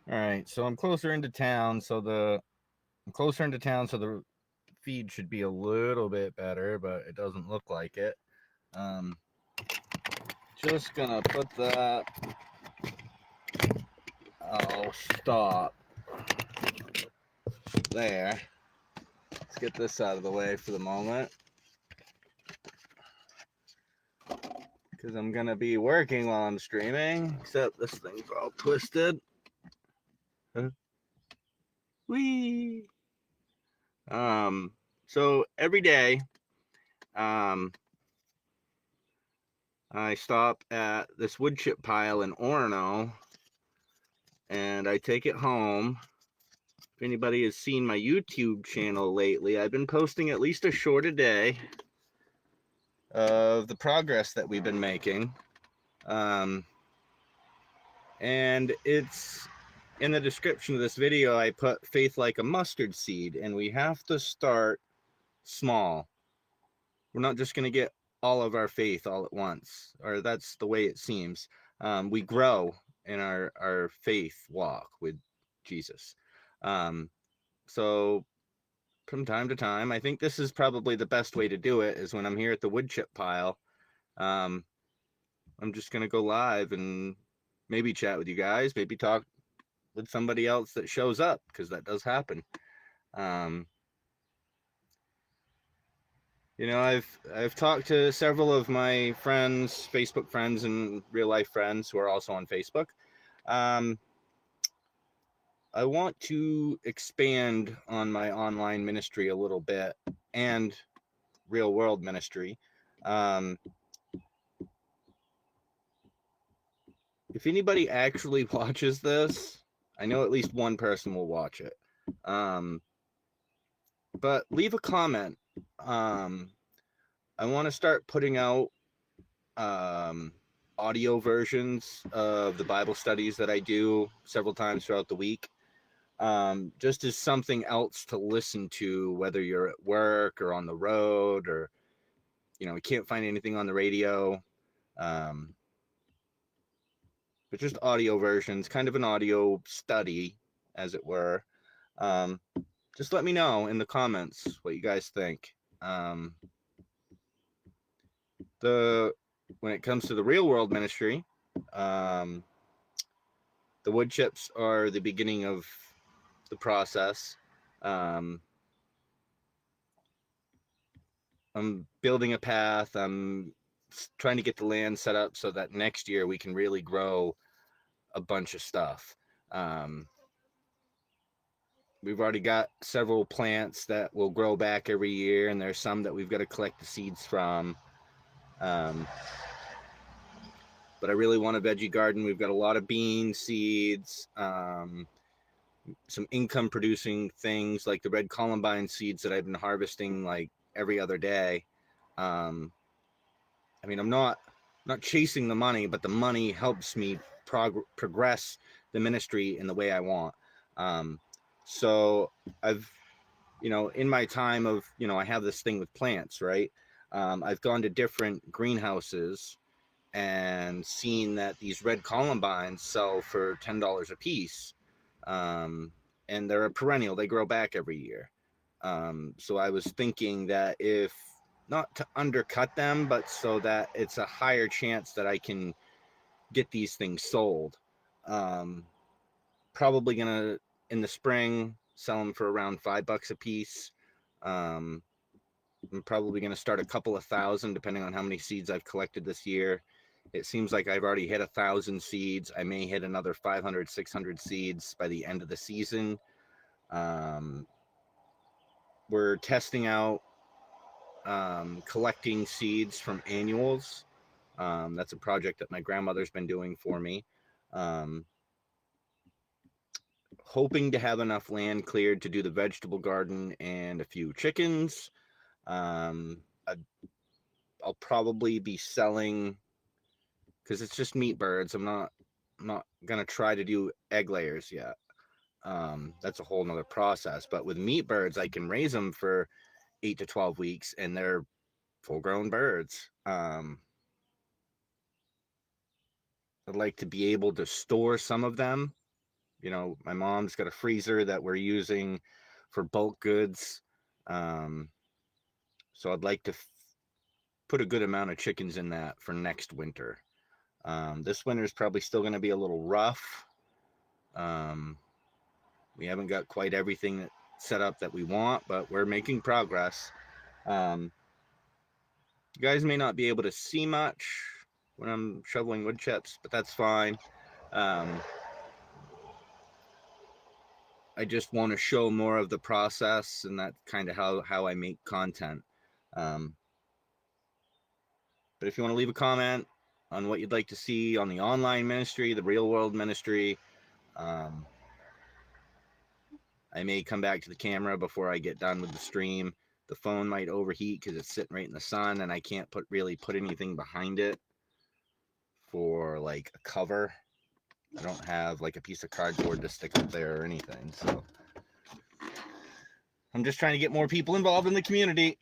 All right, so I'm closer into town, so the feed should be a little bit better, but it doesn't look like it. Um, just gonna put that. I'll stop there. Let's get this out of the way for the moment, because I'm gonna be working while I'm streaming. Except this thing's all twisted. Huh? Whee! Um, so every day, um, I stop at this wood chip pile in Orono, and I take it home. If anybody has seen my YouTube channel lately, I've been posting at least a short a day of the progress that we've been making. Um, and it's in the description of this video, I put faith like a mustard seed, and we have to start small. We're not just going to get all of our faith all at once, or that's the way it seems. We grow in our faith walk with Jesus. So from time to time, I think this is probably the best way to do it is when I'm here at the wood chip pile. Um, I'm just going to go live and maybe chat with you guys, maybe talk with somebody else that shows up, because that does happen. Um, I've talked to several of my friends, Facebook friends and real life friends who are also on Facebook. Um, I want to expand on my online ministry a little bit and real world ministry. Um, if anybody actually watches this, I know at least one person will watch it. Um, but leave a comment. I want to start putting out um, audio versions of the Bible studies that I do several times throughout the week, just as something else to listen to, whether you're at work or on the road, or you can't find anything on the radio. Um, but just audio versions, kind of an audio study, as it were. Um, just let me know in the comments what you guys think. The When it comes to the real world ministry, um, the wood chips are the beginning of the process. Um, I'm building a path. I'm trying to get the land set up so that next year we can really grow a bunch of stuff. Um, we've already got several plants that will grow back every year, and there's some that we've got to collect the seeds from. Um, but I really want a veggie garden. We've got a lot of bean seeds, some income producing things like the red columbine seeds that I've been harvesting like every other day. Um, I mean, I'm not chasing the money, but the money helps me progress the ministry in the way I want. Um, so I've, in my time of, I have this thing with plants, right? I've gone to different greenhouses and seen that these red columbines sell for $10 a piece. And they're a perennial, they grow back every year. So I was thinking that if not to undercut them, but so that it's a higher chance that I can get these things sold. Um, Probably gonna in the spring sell them for around $5 a piece. Um, I'm probably gonna start a couple of thousand, depending on how many seeds I've collected this year. It seems like I've already hit 1,000 seeds. I may hit another 500, 600 seeds by the end of the season. Um, we're testing out collecting seeds from annuals. That's a project that my grandmother's been doing for me. Um, Hoping to have enough land cleared to do the vegetable garden and a few chickens. Um, I, I'll probably be selling, because it's just meat birds. I'm not gonna try to do egg layers yet. That's a whole nother process. But with meat birds, I can raise them for 8 to 12 weeks, and they're full-grown birds. I'd like to be able to store some of them, You know, my mom's got a freezer that we're using for bulk goods. So I'd like to put a good amount of chickens in that for next winter. This winter is probably still going to be a little rough. We haven't got quite everything set up that we want, but we're making progress. You guys may not be able to see much when I'm shoveling wood chips, but that's fine. I just want to show more of the process, and that's kind of how I make content. But if you want to leave a comment on what you'd like to see on the online ministry, the real world ministry, I may come back to the camera before I get done with the stream. The phone might overheat because it's sitting right in the sun, and I can't really put anything behind it for like a cover. I don't have like a piece of cardboard to stick up there or anything. So I'm just trying to get more people involved in the community.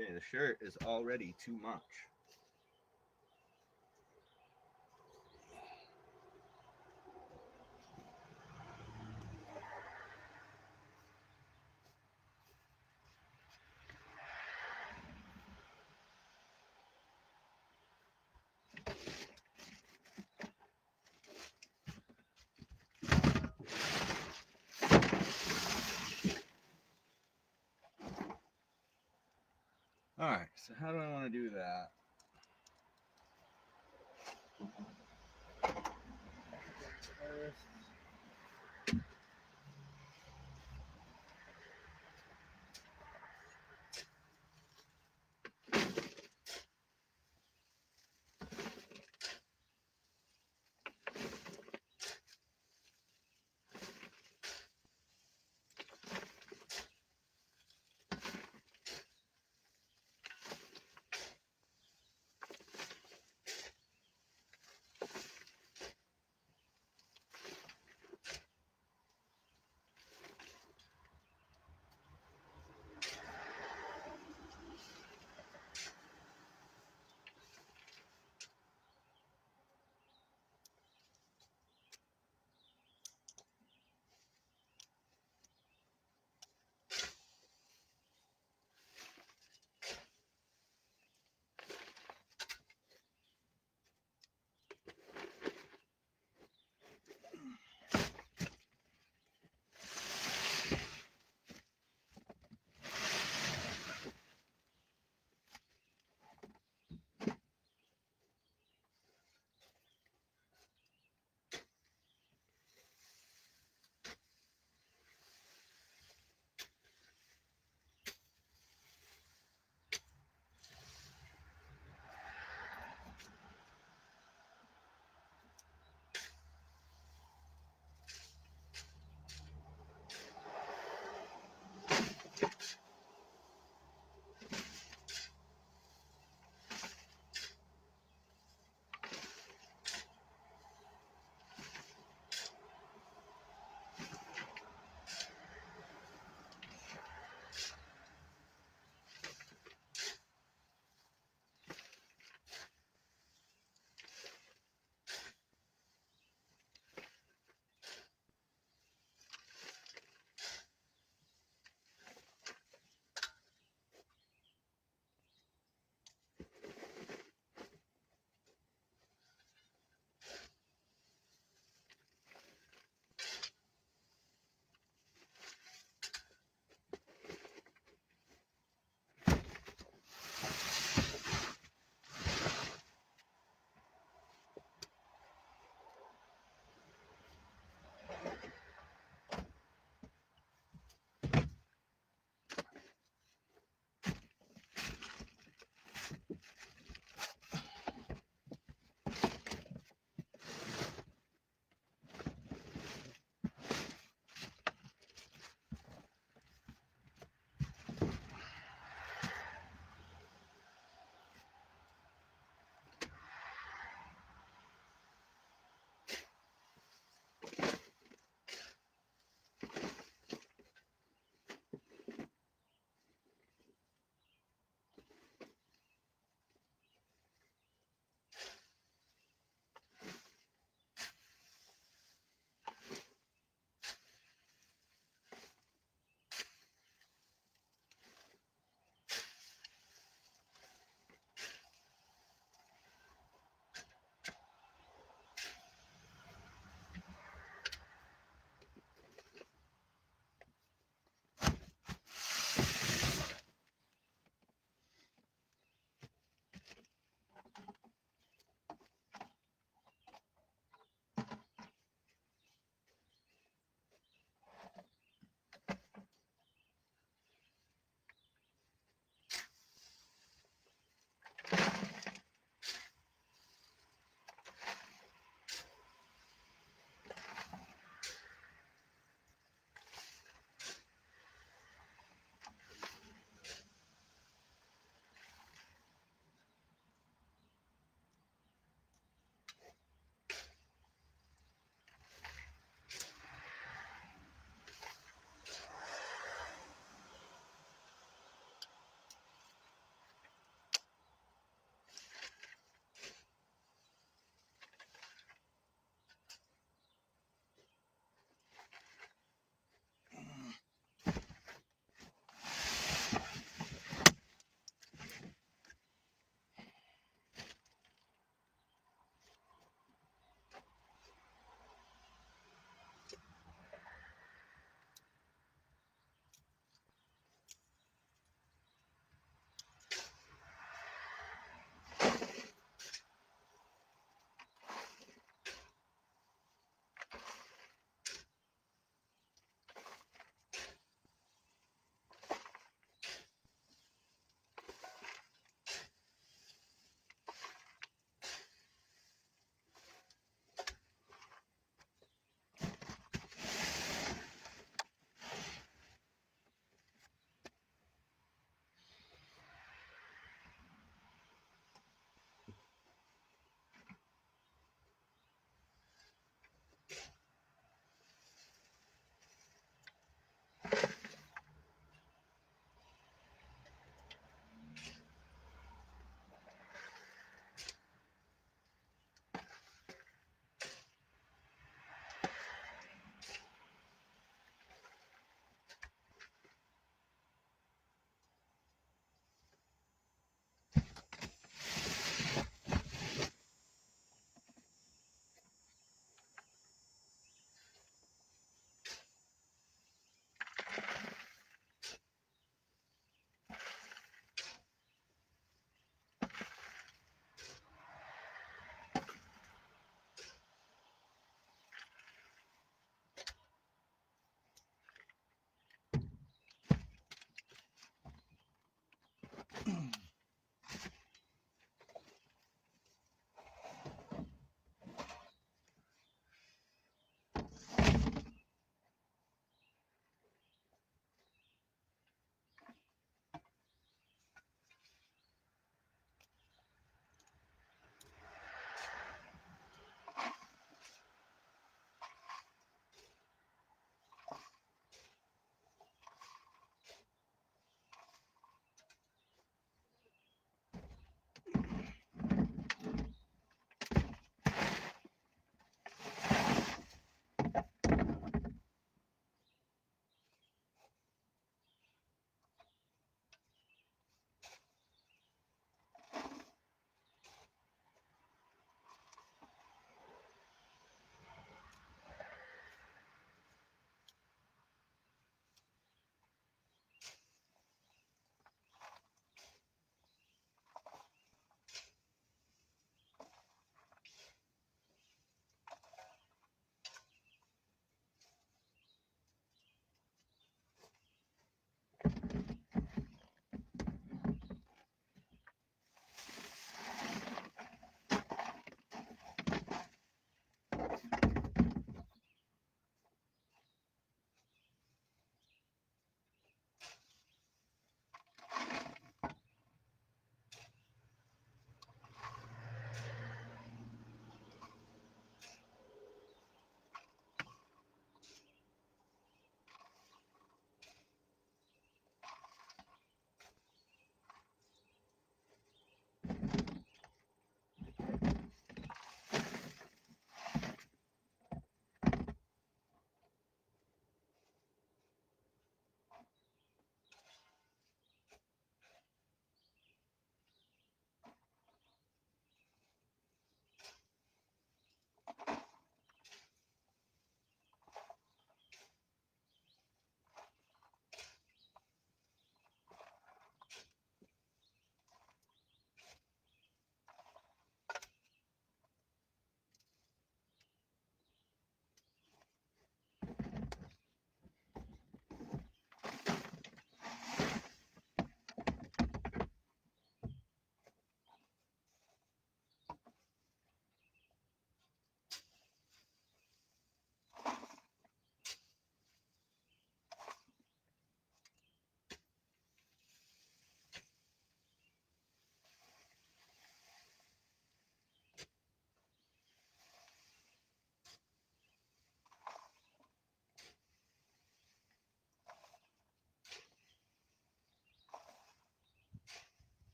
Okay, the shirt is already too much. All right, so how do I want to do that? First,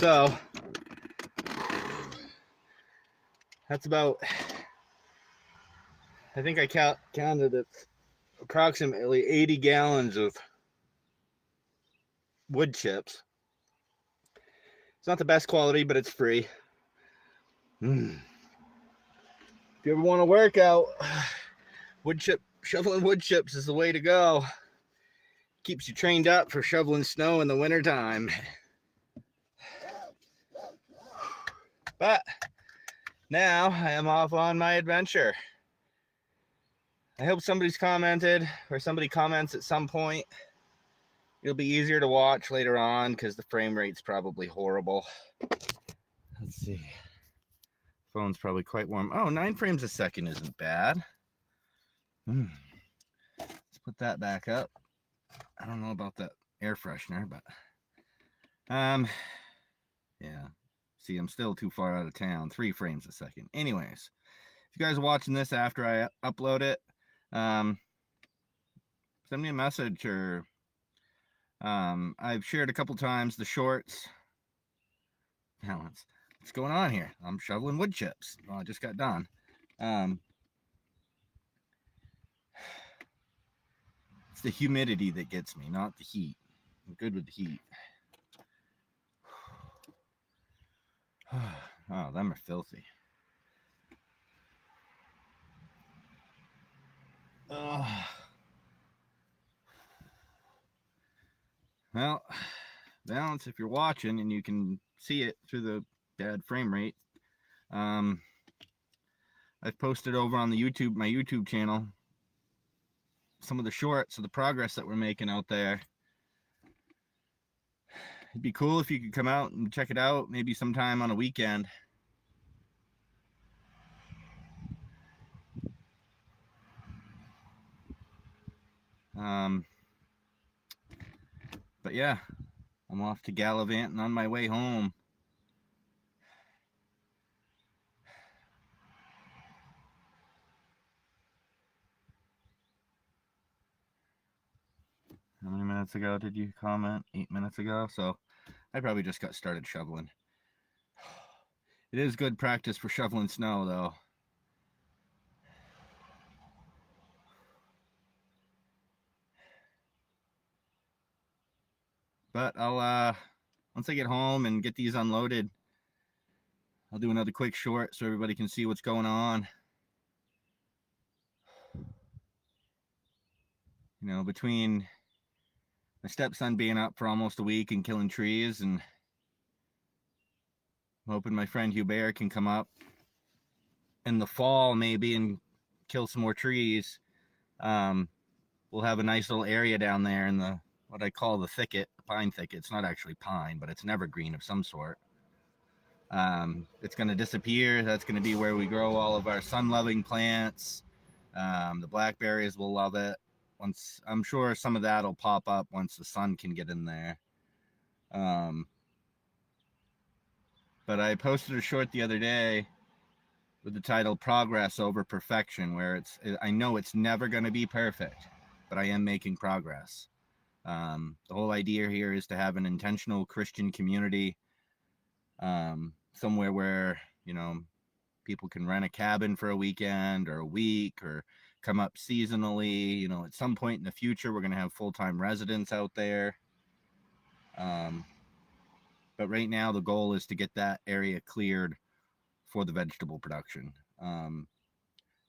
So that's about, I think I counted it, approximately 80 gallons of wood chips. It's not the best quality, but it's free. If you ever want to work out, shoveling wood chips is the way to go. Keeps you trained up for shoveling snow in the wintertime. But now I am off on my adventure. I hope somebody's commented, or somebody comments at some point. It'll be easier to watch later on because the frame rate's probably horrible. Let's see. Phone's probably quite warm. Oh, 9 frames a second isn't bad. Let's put that back up. I don't know about that air freshener, but yeah. See, I'm still too far out of town. 3 frames a second. Anyways, if you guys are watching this after I upload it, send me a message, or I've shared a couple times the shorts. Now, what's going on here? I'm shoveling wood chips. Well, I just got done. It's the humidity that gets me, not the heat. I'm good with the heat. Oh, them are filthy. Well, Balance, if you're watching and you can see it through the bad frame rate, I've posted over on the my YouTube channel, some of the shorts of the progress that we're making out there. It'd be cool if you could come out and check it out, maybe sometime on a weekend. But yeah, I'm off to Gallivant and on my way home. How many minutes ago did you comment? 8 minutes ago. So I probably just got started shoveling. It is good practice for shoveling snow, though. But I'll once I get home and get these unloaded, I'll do another quick short so everybody can see what's going on. You know, between my stepson being up for almost a week and killing trees, and I'm hoping my friend Hubert can come up in the fall maybe and kill some more trees. We'll have a nice little area down there in the, what I call the thicket, the pine thicket. It's not actually pine, but it's an evergreen of some sort. It's going to disappear. That's going to be where we grow all of our sun-loving plants. The blackberries will love it. Once, I'm sure some of that will pop up once the sun can get in there. But I posted a short the other day with the title "Progress Over Perfection," where I know it's never going to be perfect, but I am making progress. The whole idea here is to have an intentional Christian community, somewhere where, you know, people can rent a cabin for a weekend or a week, or come up seasonally. You know, at some point in the future, we're going to have full-time residents out there. But right now, the goal is to get that area cleared for the vegetable production.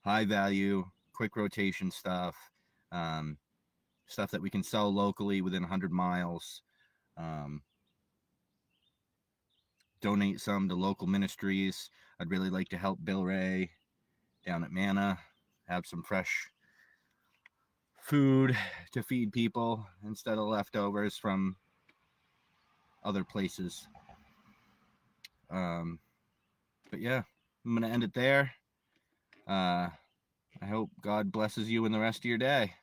High value, quick rotation stuff, stuff that we can sell locally within 100 miles. Donate some to local ministries. I'd really like to help Bill Ray down at Mana have some fresh food to feed people instead of leftovers from other places. But yeah, I'm going to end it there. I hope God blesses you in the rest of your day.